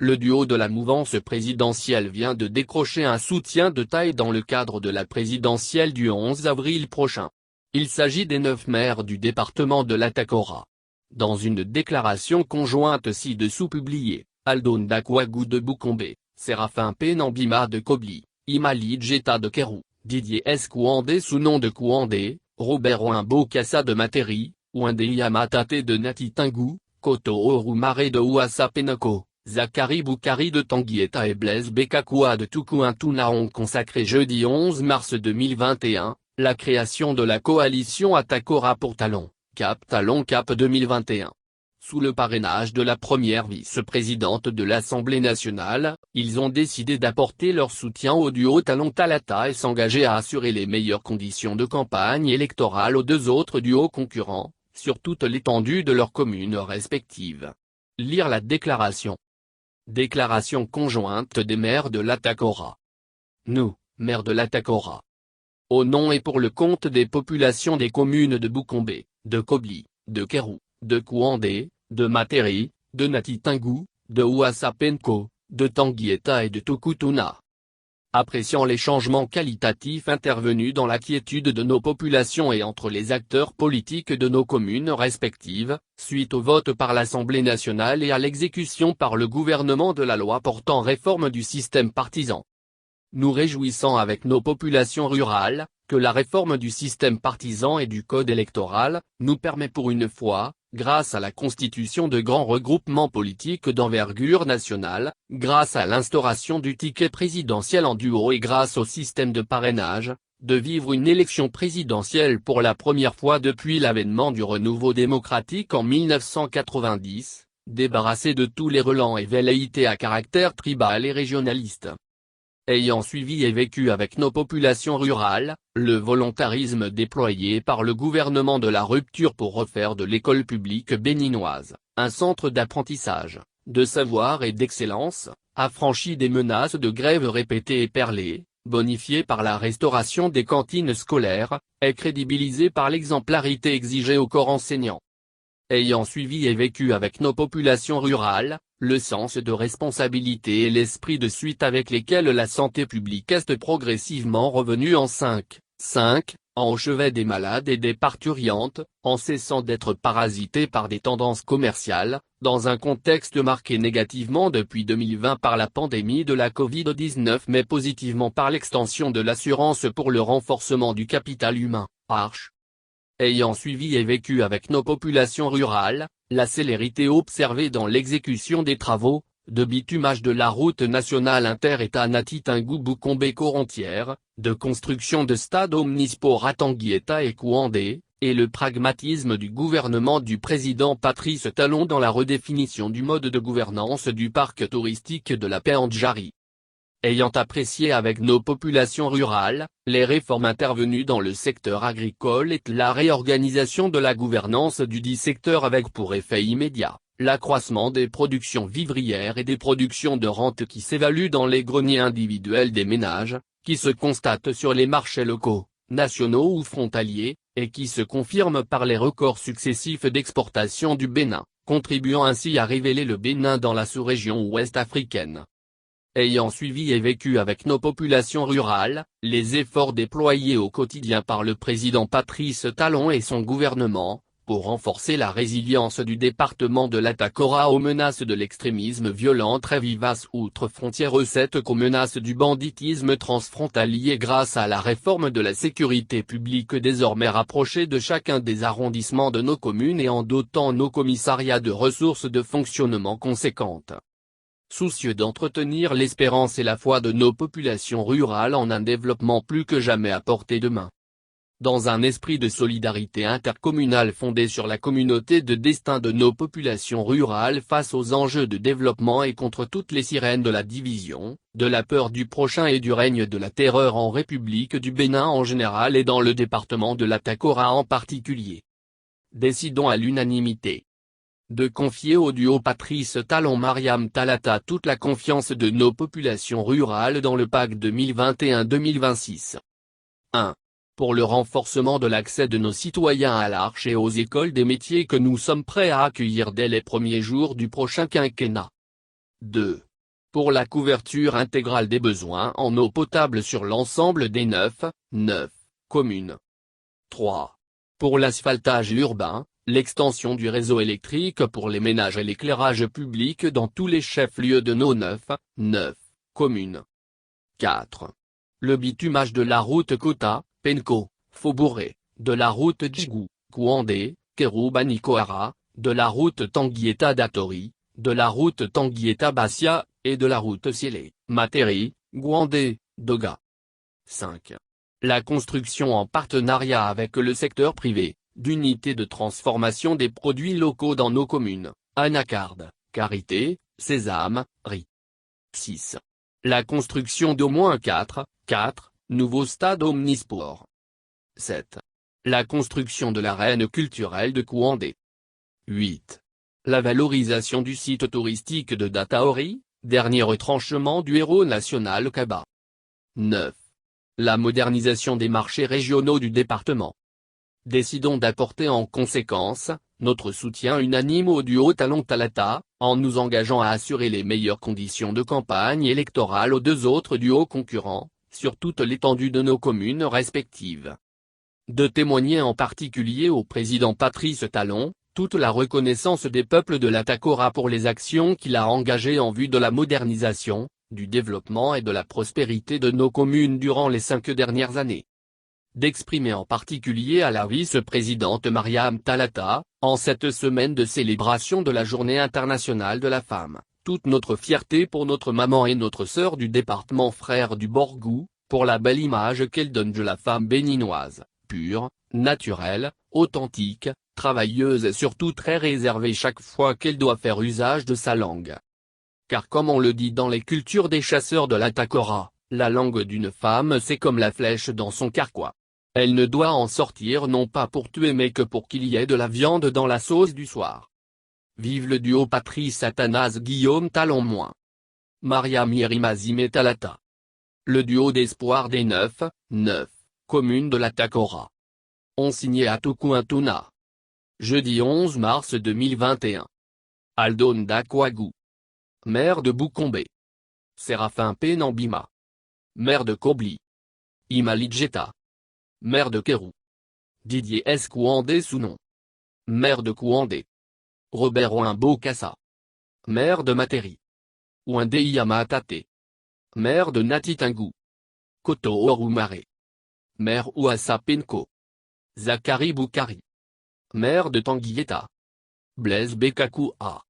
le duo de la mouvance présidentielle vient de décrocher un soutien de taille dans le cadre de la présidentielle du 11 avril prochain. Il s'agit des 9 maires du département de l'Atakora. Dans une déclaration conjointe ci-dessous publiée, Aldo Ndakwagu de Bukombe, Séraphin Penambima de Kobli, Imali Djeta de Kéru, Didier S. Kouandé sous nom de Kouandé, Robert Ouimbo Kassa de Materi, Wende Yamatate de Natitingou, Koto Orumare de Ouassa Penoko, Zachary Boukari de Tanguieta et Blaise Bekakoua de Tukuintuna ont consacré jeudi 11 mars 2021, la création de la coalition Atakora pour Talon, Cap 2021. Sous le parrainage de la première vice-présidente de l'Assemblée nationale, ils ont décidé d'apporter leur soutien au duo Talon Talata et s'engager à assurer les meilleures conditions de campagne électorale aux 2 autres duos concurrents, sur toute l'étendue de leurs communes respectives. Lire la déclaration. Déclaration conjointe des maires de l'Atakora. Nous, maires de l'Atakora. Au nom et pour le compte des populations des communes de Bukombe, de Kobli, de Kéru, de Kouandé, de Materi, de Natitingou, de Ouassa Penko, de Tanguieta et de Tukutuna. Appréciant les changements qualitatifs intervenus dans la quiétude de nos populations et entre les acteurs politiques de nos communes respectives, suite au vote par l'Assemblée nationale et à l'exécution par le gouvernement de la loi portant réforme du système partisan. Nous réjouissons avec nos populations rurales, que la réforme du système partisan et du code électoral, nous permet pour une fois, grâce à la constitution de grands regroupements politiques d'envergure nationale, grâce à l'instauration du ticket présidentiel en duo et grâce au système de parrainage, de vivre une élection présidentielle pour la première fois depuis l'avènement du renouveau démocratique en 1990, débarrassé de tous les relents et velléités à caractère tribal et régionaliste. Ayant suivi et vécu avec nos populations rurales, le volontarisme déployé par le gouvernement de la rupture pour refaire de l'école publique béninoise, un centre d'apprentissage, de savoir et d'excellence, affranchi des menaces de grève répétées et perlées, bonifié par la restauration des cantines scolaires, est crédibilisé par l'exemplarité exigée au corps enseignant. Ayant suivi et vécu avec nos populations rurales, le sens de responsabilité et l'esprit de suite avec lesquels la santé publique est progressivement revenue en 5 ans au chevet des malades et des parturientes, en cessant d'être parasité par des tendances commerciales, dans un contexte marqué négativement depuis 2020 par la pandémie de la Covid-19 mais positivement par l'extension de l'assurance pour le renforcement du capital humain, ARCH. Ayant suivi et vécu avec nos populations rurales, la célérité observée dans l'exécution des travaux, de bitumage de la route nationale inter-État Natitingou-Bukombe-Corontière, de construction de stades omnisports à Tanguieta et Kouandé, et le pragmatisme du gouvernement du président Patrice Talon dans la redéfinition du mode de gouvernance du parc touristique de la Péandjari. Ayant apprécié avec nos populations rurales, les réformes intervenues dans le secteur agricole et la réorganisation de la gouvernance du dit secteur avec pour effet immédiat, l'accroissement des productions vivrières et des productions de rente qui s'évaluent dans les greniers individuels des ménages, qui se constatent sur les marchés locaux, nationaux ou frontaliers, et qui se confirment par les records successifs d'exportation du Bénin, contribuant ainsi à révéler le Bénin dans la sous-région ouest africaine. Ayant suivi et vécu avec nos populations rurales, les efforts déployés au quotidien par le président Patrice Talon et son gouvernement, pour renforcer la résilience du département de l'Atakora aux menaces de l'extrémisme violent très vivace outre-frontière qu'aux menaces du banditisme transfrontalier grâce à la réforme de la sécurité publique désormais rapprochée de chacun des arrondissements de nos communes et en dotant nos commissariats de ressources de fonctionnement conséquentes. Soucieux d'entretenir l'espérance et la foi de nos populations rurales en un développement plus que jamais à portée de main. Dans un esprit de solidarité intercommunale fondé sur la communauté de destin de nos populations rurales face aux enjeux de développement et contre toutes les sirènes de la division, de la peur du prochain et du règne de la terreur en République du Bénin en général et dans le département de l'Atakora en particulier. Décidons à l'unanimité de confier au duo Patrice Talon-Mariam Talata toute la confiance de nos populations rurales dans le PAC 2021-2026. 1. Pour le renforcement de l'accès de nos citoyens à l'Arche et aux écoles des métiers que nous sommes prêts à accueillir dès les premiers jours du prochain quinquennat. 2. pour la couverture intégrale des besoins en eau potable sur l'ensemble des 9 communes. 3. Pour l'asphaltage urbain, l'extension du réseau électrique pour les ménages et l'éclairage public dans tous les chefs-lieux de nos 9 communes. 4. Le bitumage de la route Kota, Penko, Faubouré, de la route Djigou, Kouandé, Kérouba-Nikoara, de la route Tanguieta-Datori, de la route Tanguieta-Bassia, et de la route Siélé, Materi, Gouandé, Doga. 5. La construction en partenariat avec le secteur privé, d'unités de transformation des produits locaux dans nos communes, Anacarde, Carité, Sésame, Riz. 6. La construction d'au moins 4 nouveaux stades omnisports. 7. La construction de l'arène culturelle de Kouandé. 8. La valorisation du site touristique de Dataori, dernier retranchement du héros national Kaba. 9. La modernisation des marchés régionaux du département. Décidons d'apporter en conséquence, notre soutien unanime au duo Talon Talata, en nous engageant à assurer les meilleures conditions de campagne électorale aux deux autres duos concurrents, sur toute l'étendue de nos communes respectives. De témoigner en particulier au président Patrice Talon, toute la reconnaissance des peuples de la Takora pour les actions qu'il a engagées en vue de la modernisation, du développement et de la prospérité de nos communes durant les 5 dernières années. D'exprimer en particulier à la vice-présidente Mariam Talata, en cette semaine de célébration de la Journée internationale de la femme, toute notre fierté pour notre maman et notre sœur du département frère du Borgou, pour la belle image qu'elle donne de la femme béninoise, pure, naturelle, authentique, travailleuse et surtout très réservée chaque fois qu'elle doit faire usage de sa langue. Car comme on le dit dans les cultures des chasseurs de la Takora, la langue d'une femme c'est comme la flèche dans son carquois. Elle ne doit en sortir non pas pour tuer mais que pour qu'il y ait de la viande dans la sauce du soir. Vive le duo Patrice Athanase Guillaume Talon-. Mariam Yerimazime Talata. Le duo d'espoir des 9 communes de la Takora. On signé à Tukuintuna. Jeudi 11 mars 2021. Aldonda Kouagou. Maire de Boukombe. Séraphin Pénambima. Maire de Kobli. Imalijeta. Maire de Kérou. Didier S. Kouandé Sounon. Maire de Kouandé. Robert Ouimbo Kassa. Maire de Materi. Ouindé Yamatate. Maire de Natitingou. Koto Orumare. Maire Ouassa Penko. Zachary Boukari. Maire de Tanguieta. Blaise Bekakoua.